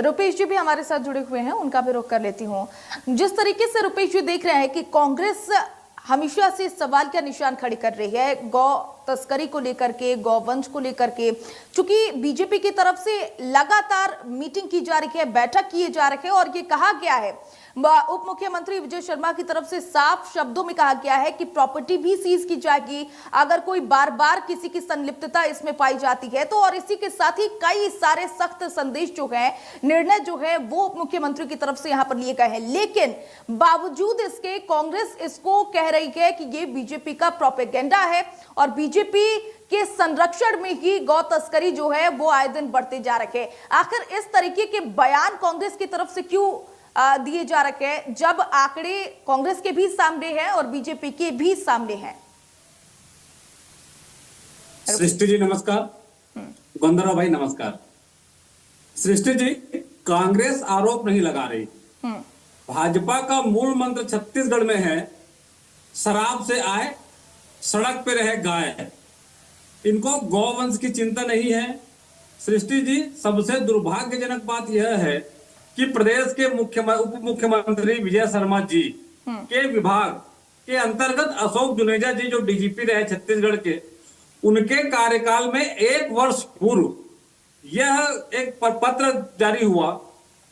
रुपेश जी भी हमारे साथ जुड़े हुए हैं, उनका भी रुख कर लेती हूँ। जिस तरीके से रुपेश जी देख रहे हैं कि कांग्रेस हमेशा से इस सवाल का निशान खड़े कर रही है गौ तस्करी को लेकर के, गौवंश को लेकर के, चूंकि बीजेपी की तरफ से लगातार मीटिंग की जा रही है, बैठक किए जा रहे हैं और ये कहा गया है, उप मुख्यमंत्री विजय शर्मा की तरफ से साफ शब्दों में कहा गया है कि प्रॉपर्टी भी सीज की जाएगी अगर कोई बार बार किसी की संलिप्तता इसमें पाई जाती है तो। और इसी के साथ ही कई सारे सख्त संदेश जो है, निर्णय जो है वो उप मुख्यमंत्री की तरफ से यहां पर लिए गए हैं। लेकिन बावजूद इसके कांग्रेस इसको कह रही है कि ये बीजेपी का प्रोपेगेंडा है और बीजेपी के संरक्षण में ही गौ तस्करी जो है वो आए दिन बढ़ते जा रहे हैं। आखिर इस तरीके के बयान कांग्रेस की तरफ से क्यों दिए जा रखे हैं जब आंकड़े कांग्रेस के भी सामने हैं और बीजेपी के भी सामने हैं? सृष्टि जी नमस्कार, गंधर्व भाई नमस्कार। सृष्टि जी, कांग्रेस आरोप नहीं लगा रही। भाजपा का मूल मंत्र छत्तीसगढ़ में है, शराब से आए सड़क पे रहे गाय। इनको गौवंश की चिंता नहीं है। सृष्टि जी, सबसे दुर्भाग्यजनक बात यह है कि प्रदेश के उप मुख्यमंत्री विजय शर्मा जी के विभाग के अंतर्गत अशोक जुनेजा जी जो डीजीपी रहे छत्तीसगढ़ के, उनके कार्यकाल में 1 वर्ष पूर्व यह एक पत्र जारी हुआ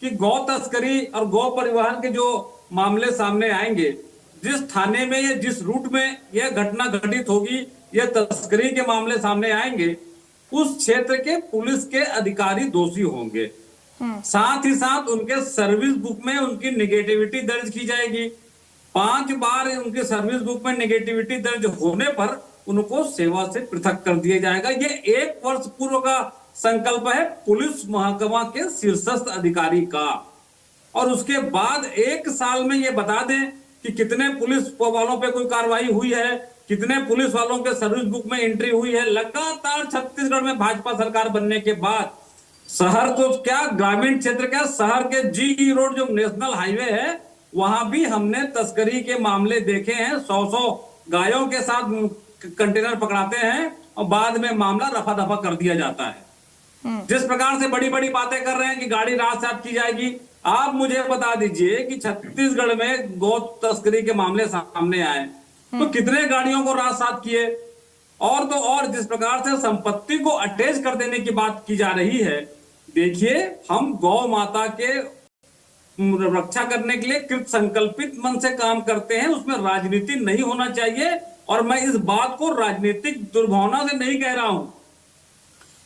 कि गौ तस्करी और गौ परिवहन के जो मामले सामने आएंगे, जिस थाने में या जिस रूट में यह घटना घटित होगी, यह तस्करी के मामले सामने आएंगे, उस क्षेत्र के पुलिस के अधिकारी दोषी होंगे। साथ ही साथ उनके सर्विस बुक में उनकी नेगेटिविटी दर्ज की जाएगी। 5 बार उनके सर्विस बुक में नेगेटिविटी दर्ज होने पर उनको सेवा से पृथक कर दिया जाएगा। ये 1 वर्ष पूर्व का संकल्प है पुलिस महकमा के शीर्षस्थ अधिकारी का। और उसके बाद 1 साल में ये बता दें कि कितने पुलिस वालों पे कोई कार्रवाई हुई है, कितने पुलिस वालों के सर्विस बुक में एंट्री हुई है। लगातार छत्तीसगढ़ में भाजपा सरकार बनने के बाद शहर तो क्या, ग्रामीण क्षेत्र क्या, शहर के जी रोड जो नेशनल हाईवे है वहां भी हमने तस्करी के मामले देखे हैं। 100 गायों के साथ कंटेनर पकड़ाते हैं और बाद में मामला रफा दफा कर दिया जाता है। जिस प्रकार से बड़ी बड़ी बातें कर रहे हैं कि गाड़ी रात की जाएगी, आप मुझे बता दीजिए कि छत्तीसगढ़ में गौ तस्करी के मामले सामने आए तो कितने गाड़ियों को रात किए। और तो और जिस प्रकार से संपत्ति को अटैच कर देने की बात की जा रही है, देखिए, हम गौ माता के रक्षा करने के लिए कृत संकल्पित मन से काम करते हैं, उसमें राजनीति नहीं होना चाहिए। और मैं इस बात को राजनीतिक दुर्भावना से नहीं कह रहा हूं।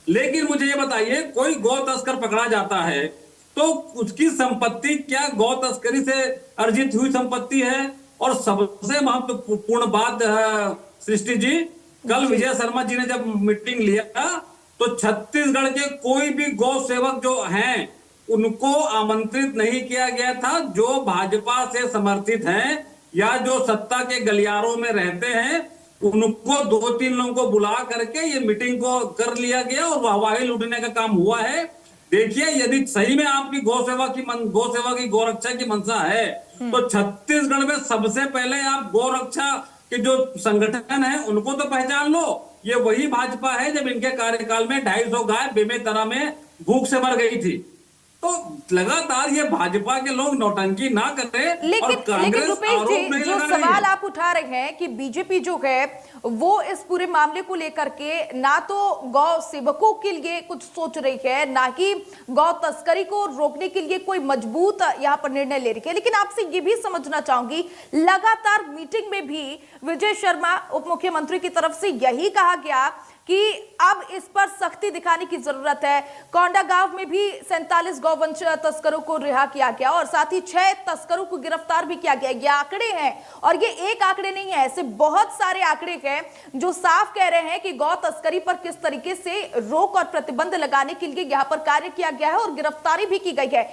लेकिन मुझे ये बताइए, कोई गौ तस्कर पकड़ा जाता है तो उसकी संपत्ति क्या गौ तस्करी से अर्जित हुई संपत्ति है? और सबसे महत्वपूर्ण बात सृष्टि जी, कल विजय शर्मा जी ने जब मीटिंग लिया तो छत्तीसगढ़ के कोई भी गौ सेवक जो हैं उनको आमंत्रित नहीं किया गया था। जो भाजपा से समर्थित हैं या जो सत्ता के गलियारों में रहते हैं, उनको 2-3 लोगों को बुला करके ये मीटिंग को कर लिया गया और वाहवाही लूटने का काम हुआ है। देखिए, यदि सही में आपकी गौ सेवा की गौरक्षा की मंशा है तो छत्तीसगढ़ में सबसे पहले आप गौरक्षा के जो संगठन है उनको तो पहचान लो। ये वही भाजपा है जब इनके कार्यकाल में 250 गाय बेमेतरा में भूख से मर गई थी। तो लगातार ये भाजपा के लोग नौटंकी ना करें। लेकिन रुपेश जी, जो सवाल आप उठा रहे हैं कि बीजेपी जो है वो इस पूरे मामले को लेकर के ना तो गौ सेवकों के लिए कुछ सोच रही है, ना ही गौ तस्करी को रोकने के लिए कोई मजबूत यहाँ पर निर्णय ले रही है। लेकिन आपसे ये भी समझना चाहूंगी, लगातार मीटिंग में भी विजय शर्मा उप मुख्यमंत्री की तरफ से यही कहा गया कि अब इस पर सख्ती दिखाने की जरूरत है। कोंडागांव में भी 47 गौवंश तस्करों को रिहा किया गया और साथ ही 6 तस्करों को गिरफ्तार भी किया गया। ये आंकड़े हैं और ये एक आंकड़े नहीं है, ऐसे बहुत सारे आंकड़े हैं जो साफ कह रहे हैं कि गौ तस्करी पर किस तरीके से रोक और प्रतिबंध लगाने के लिए यहाँ पर कार्य किया गया है और गिरफ्तारी भी की गई है।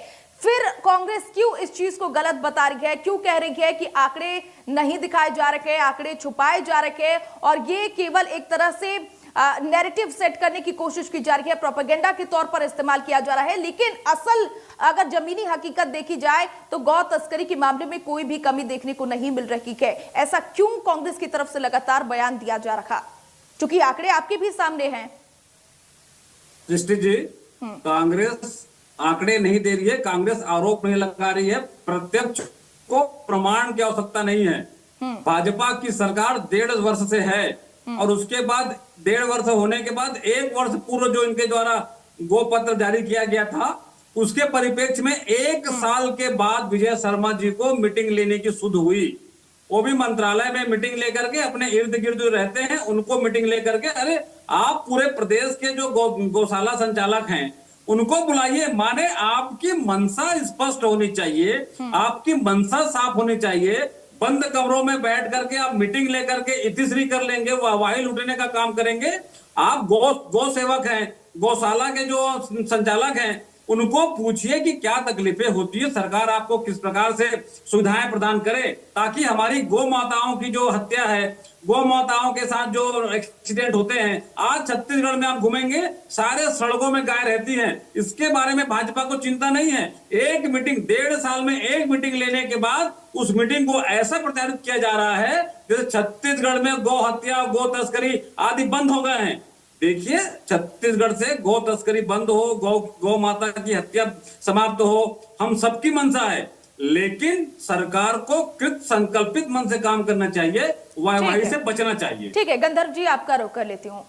फिर कांग्रेस क्यों इस चीज को गलत बता रही है, क्यों कह रही है कि आंकड़े नहीं दिखाए जा रहे हैं, आंकड़े छुपाए जा रहे हैं और ये केवल एक तरह से नैरेटिव सेट करने की कोशिश की जा रही है, प्रोपेगेंडा के तौर पर इस्तेमाल किया जा रहा है। लेकिन असल अगर जमीनी हकीकत देखी जाए तो गौ तस्करी के मामले में कोई भी कमी देखने को नहीं मिल रही है। ऐसा क्यों कांग्रेस की तरफ से लगातार बयान दिया जा रहा, क्योंकि आंकड़े आपके भी सामने हैं। सृष्टि जी, कांग्रेस आंकड़े नहीं दे रही है, कांग्रेस आरोप नहीं लगा रही है, प्रत्यक्ष को प्रमाण की आवश्यकता नहीं है। भाजपा की सरकार 1.5 वर्ष से है और उसके बाद 1.5 वर्ष होने के बाद 1 वर्ष पूर्व जो इनके द्वारा गोपत्र जारी किया गया था, उसके परिप्रेक्ष्य में 1 साल के बाद विजय शर्मा जी को मीटिंग लेने की सुध हुई। वो भी मंत्रालय में मीटिंग लेकर के, अपने इर्द गिर्द जो रहते हैं उनको मीटिंग लेकर के, अरे आप पूरे प्रदेश के जो गौशाला संचालक हैं उनको बुलाइए। माने आपकी मंशा स्पष्ट होनी चाहिए, आपकी मंशा साफ होनी चाहिए। बंद कमरों में बैठ करके आप मीटिंग लेकर के इतिश्री कर लेंगे, वाहवाही लूटने का काम करेंगे। आप गौ सेवक हैं, गौशाला के जो संचालक हैं उनको पूछिए कि क्या तकलीफें होती है, सरकार आपको किस प्रकार से सुविधाएं प्रदान करे, ताकि हमारी गौ माताओं की जो हत्या है, गौ माताओं के साथ जो एक्सीडेंट होते हैं, आज छत्तीसगढ़ में आप घूमेंगे सारे सड़कों में गाय रहती हैं। इसके बारे में भाजपा को चिंता नहीं है। एक मीटिंग 1.5 साल में एक मीटिंग लेने के बाद उस मीटिंग को ऐसा प्रचारित किया जा रहा है जैसे छत्तीसगढ़ में गौ हत्या, गौ तस्करी आदि बंद हो गए हैं। देखिए, छत्तीसगढ़ से गौ तस्करी बंद हो, गौ माता की हत्या समाप्त हो, हम सबकी मंशा है, लेकिन सरकार को कृत संकल्पित मन से काम करना चाहिए, वाहवाही से बचना चाहिए। ठीक है, गंधर्व जी आपका रुख कर लेती हूँ।